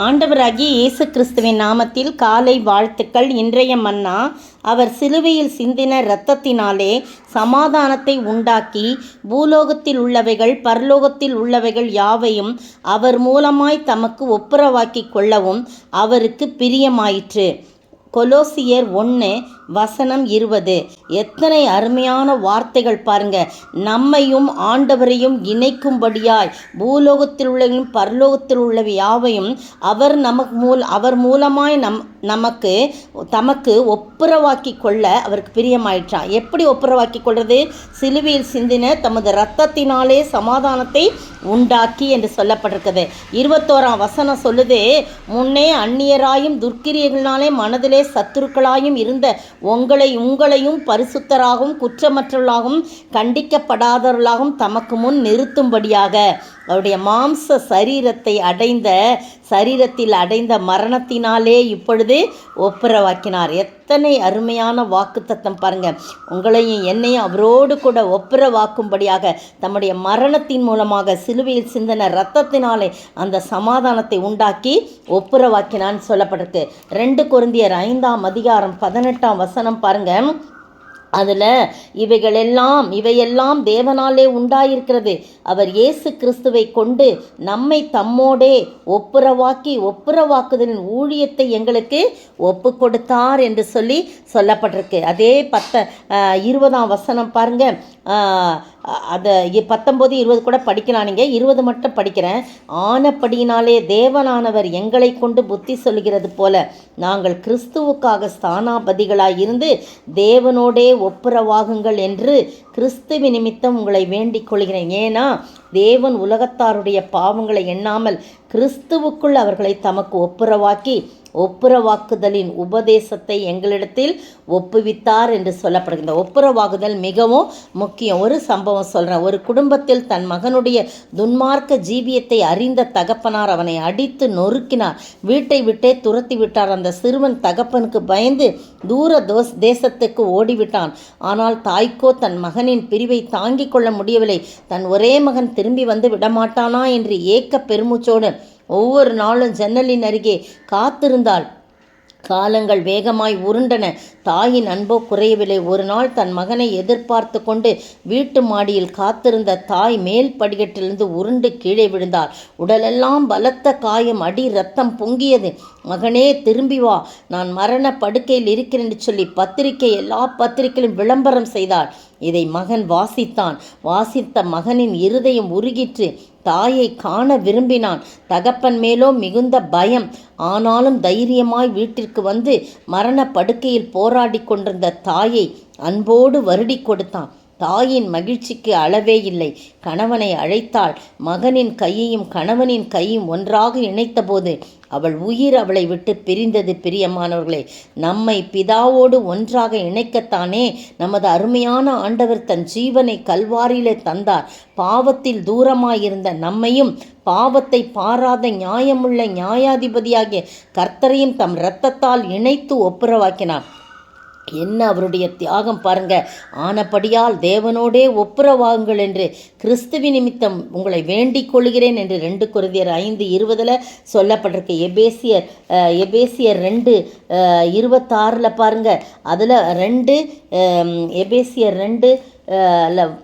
ஆண்டவராகிய இயேசு கிறிஸ்துவின் நாமத்தில் காலை வாழ்த்துக்கள். இன்றைய மன்னா, அவர் சிலுவையில் சிந்தின இரத்தத்தினாலே சமாதானத்தை உண்டாக்கி பூலோகத்தில் உள்ளவைகள் பரலோகத்தில் உள்ளவைகள் யாவையும் அவர் மூலமாய் தமக்கு ஒப்புரவாக்கிக் கொள்ளவும் அவருக்கு பிரியமாயிற்று. கொலோசியர் 1:20. எத்தனை அருமையான வார்த்தைகள் பாருங்க. நம்மையும் ஆண்டவரையும் இணைக்கும்படியாய் பூலோகத்தில் உள்ளவையும் பரலோகத்தில் உள்ளவை யாவையும் அவர் மூலமாய் தமக்கு ஒப்புரவாக்கி கொள்ள அவருக்கு பிரியமாயிற்றான். எப்படி ஒப்புரவாக்கி கொள்வது? சிலுவையில் சிந்தின தமது இரத்தத்தினாலே சமாதானத்தை உண்டாக்கி என்று சொல்லப்பட்டிருக்குது. 21ஆம் வசனம் சொல்லுது, முன்னே அந்நியராயும் துர்க்கிரியர்களாலே மனதிலே சத்துருக்களாயும் இருந்த உங்களையும் பரிசுத்தராகவும் குற்றமற்றவர்களாகவும் கண்டிக்கப்படாதவர்களாகவும் தமக்கு முன் நிறுத்தும்படியாக அவருடைய மாம்ச சரீரத்தில் அடைந்த மரணத்தினாலே இப்பொழுது ஒப்புரவாக்கினார். எத்தனை அருமையான வாக்குத்தத்தம் பாருங்க. உங்களையும் என்னையும் அவரோடு கூட ஒப்புரவாக்கும்படியாக தம்முடைய மரணத்தின் மூலமாக சிலுவையில் சிந்தின இரத்தத்தினாலே அந்த சமாதானத்தை உண்டாக்கி ஒப்புரவாக்கினான்னு சொல்லப்பட்டிருக்கு. 2 கொரிந்தியர் 5:18 வசனம் பாருங்க. அதில் இவையெல்லாம் தேவனாலே உண்டாயிருக்கிறது. அவர் இயேசு கிறிஸ்துவை கொண்டு நம்மை தம்மோடே ஒப்புரவாக்குதலின் ஊழியத்தை எங்களுக்கு ஒப்பு கொடுத்தார் என்று சொல்லப்பட்டிருக்கு. அதே 20ஆம் வசனம் பாருங்க. அதை 19, 20 கூட படிக்கலாம். நீங்கள் 20 மட்டும் படிக்கிறேன். ஆனப்படியினாலே தேவனானவர் எங்களை கொண்டு புத்தி சொல்கிறது போல நாங்கள் கிறிஸ்துவுக்காக ஸ்தானாபதிகளாய் இருந்து தேவனோடே ஒப்புரவாகுங்கள் என்று கிறிஸ்துவ நிமித்தம் உங்களை வேண்டிக் கொள்கிறேன். ஏன்னா தேவன் உலகத்தாருடைய பாவங்களை எண்ணாமல் கிறிஸ்துவுக்குள் அவர்களை தமக்கு ஒப்புரவாக்குதலின் உபதேசத்தை எங்களிடத்தில் ஒப்புவித்தார் என்று சொல்லப்படுகிறது. இந்த ஒப்புரவாகுதல் மிகவும் முக்கியம். ஒரு சம்பவம் சொல்கிறேன். ஒரு குடும்பத்தில் தன் மகனுடைய துன்மார்க்க ஜீவியத்தை அறிந்த தகப்பனார் அவனை அடித்து நொறுக்கினார். வீட்டை விட்டே துரத்தி விட்டார். அந்த சிறுவன் தகப்பனுக்கு பயந்து தூர தேசத்துக்கு ஓடிவிட்டான். ஆனால் தாய்க்கோ தன் மகனின் பிரிவை தாங்கிக் கொள்ள முடியவில்லை. தன் ஒரே மகன் திரும்பி வந்து விடமாட்டானா என்று ஏக்க பெருமூச்சோடு ஒவ்வொரு நாளும் ஜன்னலின் அருகே காத்திருந்தாள். காலங்கள் வேகமாய் உருண்டன. தாயின் அன்போ குறையவில்லை. ஒரு நாள் தன் மகனை எதிர்பார்த்து கொண்டு வீட்டு மாடியில் காத்திருந்த தாய் மேல் படிக்கட்டிலிருந்து உருண்டு கீழே விழுந்தார். உடலெல்லாம் பலத்த காயம், அடி ரத்தம் பொங்கியது. மகனே திரும்பி வா, நான் மரண படுக்கையில் இருக்கிறேன் என்று சொல்லி எல்லா பத்திரிகையிலும் விளம்பரம் செய்தார். இதை மகன் வாசித்தான். வாசித்த மகனின் இருதயம் உருகிற்று. தாயை காண விரும்பினான். தகப்பன் மேலோ மிகுந்த பயம். ஆனாலும் தைரியமாய் வீட்டிற்கு வந்து மரண படுக்கையில் போராடி கொண்டிருந்த தாயை அன்போடு வருடி கொடுத்தான். தாயின் மகிழ்ச்சிக்கு அளவே இல்லை. கணவனை அழைத்தாள். மகனின் கையையும் கணவனின் கையும் ஒன்றாக இணைத்தபோது அவள் உயிர் அவளை விட்டு பிரிந்தது. பிரியமானவர்களே, நம்மை பிதாவோடு ஒன்றாக இணைக்கத்தானே நமது அருமையான ஆண்டவர் தன் ஜீவனை கல்வாரியிலே தந்தார். பாவத்தில் தூரமாயிருந்த நம்மையும் பாவத்தை பாராத நியாயமுள்ள நியாயாதிபதியாகிய கர்த்தரையும் தம் இரத்தத்தால் இணைத்து ஒப்புரவாக்கினார். என்ன அவருடைய தியாகம் பாருங்க. ஆனபடியால் தேவனோடே ஒப்புரவாகுங்கள் என்று கிறிஸ்துவ நிமித்தம் உங்களை வேண்டிக் கொள்கிறேன் என்று 2 கொரிந்தியர் 5:20 சொல்லப்பட்டிருக்கு. எபேசியர் 2:26 பாருங்க. அதில் எபேசியர் 2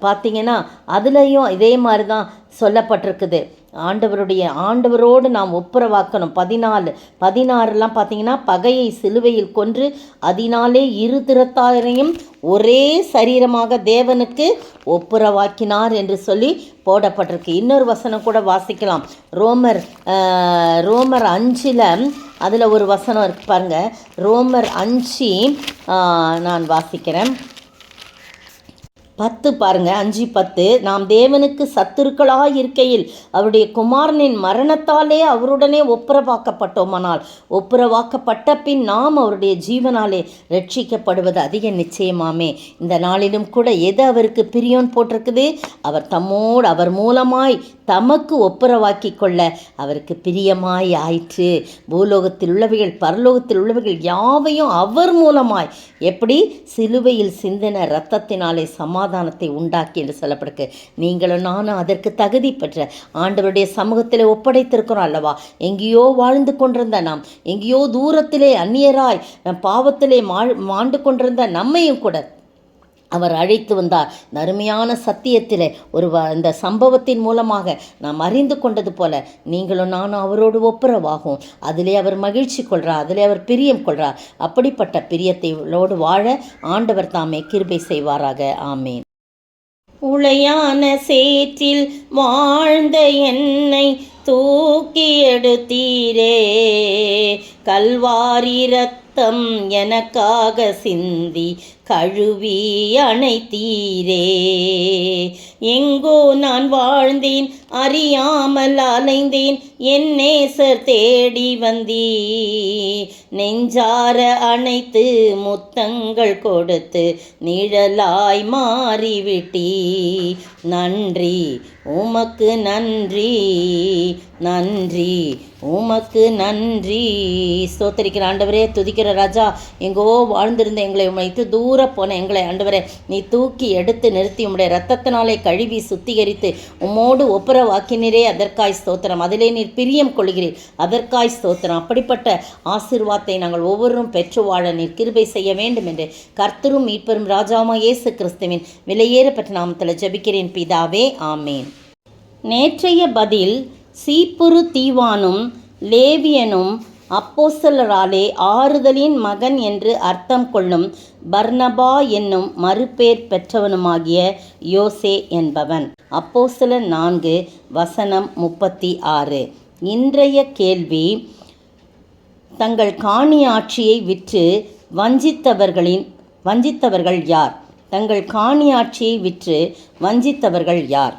பார்த்தீங்கன்னா அதுலேயும் இதே மாதிரி தான் சொல்லப்பட்டிருக்குது. ஆண்டவரோடு நாம் ஒப்புரவாக்கணும். 14 பார்த்தீங்கன்னா பகையை சிலுவையில் கொன்று அதனாலே இரு திறத்தாரையும் ஒரே சரீரமாக தேவனுக்கு ஒப்புரவாக்கினார் என்று சொல்லி போடப்பட்டிருக்கு. இன்னொரு வசனம் கூட வாசிக்கலாம். ரோமர் 5 அதில் ஒரு வசனம் இருக்கு பாருங்க. ரோமர் 5 நான் வாசிக்கிறேன். 10 பாருங்க. 5:10. நாம் தேவனுக்கு சத்துருக்களாய் இருக்கையில் அவருடைய குமாரனின் மரணத்தாலே அவருடனே ஒப்புரவாக்கப்பட்டோமானால் ஒப்புரவாக்கப்பட்ட பின் நாம் அவருடைய ஜீவனாலே ரட்சிக்கப்படுவது அதிக நிச்சயமாமே. இந்த நாளிலும் கூட எது அவருக்கு பிரியோன் போட்டிருக்குது? அவர் மூலமாய் தமக்கு ஒப்புரவாக்கி கொள்ள அவருக்கு பிரியமாய் ஆயிற்று. பூலோகத்தில் உள்ளவைகள் பரலோகத்தில் உள்ளவைகள் யாவையும் அவர் மூலமாய் எப்படி? சிலுவையில் சிந்தின இரத்தத்தினாலே சமாதானம் சமாதானத்தை உண்டாக்கி என்று சொல்லப்படுக்கு. நீங்களும் நானும் அதற்கு தகுதி பெற்ற ஆண்டவருடைய சமூகத்திலே ஒப்படைத்திருக்கிறோம் அல்லவா. எங்கேயோ வாழ்ந்து கொண்டிருந்த நாம், எங்கேயோ தூரத்திலே அந்நியராய் பாவத்திலே மாண்டு கொண்டிருந்த நம்மையும் கூட அவர் அழைத்து வந்தார். அருமையான சத்தியத்திலே இந்த சம்பவத்தின் மூலமாக நாம் அறிந்து கொண்டது போல நீங்களும் நானும் அவரோடு ஒப்புரவாகும். அதிலே அவர் மகிழ்ச்சி கொள்கிறார், அதிலே அவர் பிரியம் கொள்கிறார். அப்படிப்பட்ட பிரியத்தையோடு வாழ ஆண்டவர் தாமே கிருபை செய்வாராக. ஆமேன். உளையான சேற்றில் வாழ்ந்த என்னை தூக்கி எடுத்தீரே, கல்வாரி ரத்தம் எனக்காக சிந்தி கழுவி அணைத்தீரே. எங்கோ நான் வாழ்ந்தேன், அறியாமல் அலைந்தேன், என் நேசர் தேடி வந்தீ. நெஞ்சார அணைத்து முத்தங்கள் கொடுத்து நிழலாய் மாறிவிட்டீ. நன்றி உமக்கு நன்றி, நன்றி உமக்கு நன்றி. ஸ்தோத்திரிக்கிற ஆண்டவரே, துதிக்கிற ராஜா, எங்கோ வாழ்ந்திருந்த எங்களை வைத்து தூர போன எங்களை ஆண்டவரே நீ தூக்கி எடுத்து நிறுத்தி உம்முடைய இரத்தத்தினாலே கழுவி சுத்திகரித்து உம்மோடு ஒப்புரவாக்கினரே, அதற்காய் ஸ்தோத்திரம். அதிலே நீர் பிரியம் கொள்கிறீர், அதற்காய் ஸ்தோத்திரம். அப்படிப்பட்ட ஆசீர்வாதத்தை நாங்கள் ஒவ்வொருவரும் பெற்று வாழ நீர் கிருபை செய்ய வேண்டும் என்று கர்த்தரும் மீட்பரும் ராஜாவுமாகிய இயேசு கிறிஸ்துவின் விலையேறப்பட்ட நாமத்தில் ஜெபிக்கிறேன் பிதாவே. ஆமேன். நேற்றைய பதில் சீப்புரு தீவானும் லேவியனும் அப்போஸ்தலராலே ஆறுதலின் மகன் என்று அர்த்தம் கொள்ளும் பர்னபா என்னும் மறுபேர் பெற்றவனுமாகிய யோசே என்பவன். அப்போஸ்தலர் 4:36. இன்றைய கேள்வி: தங்கள் காணி ஆட்சியை விற்று வஞ்சித்தவர்கள் யார்? தங்கள் காணி ஆட்சியை விற்று வஞ்சித்தவர்கள் யார்?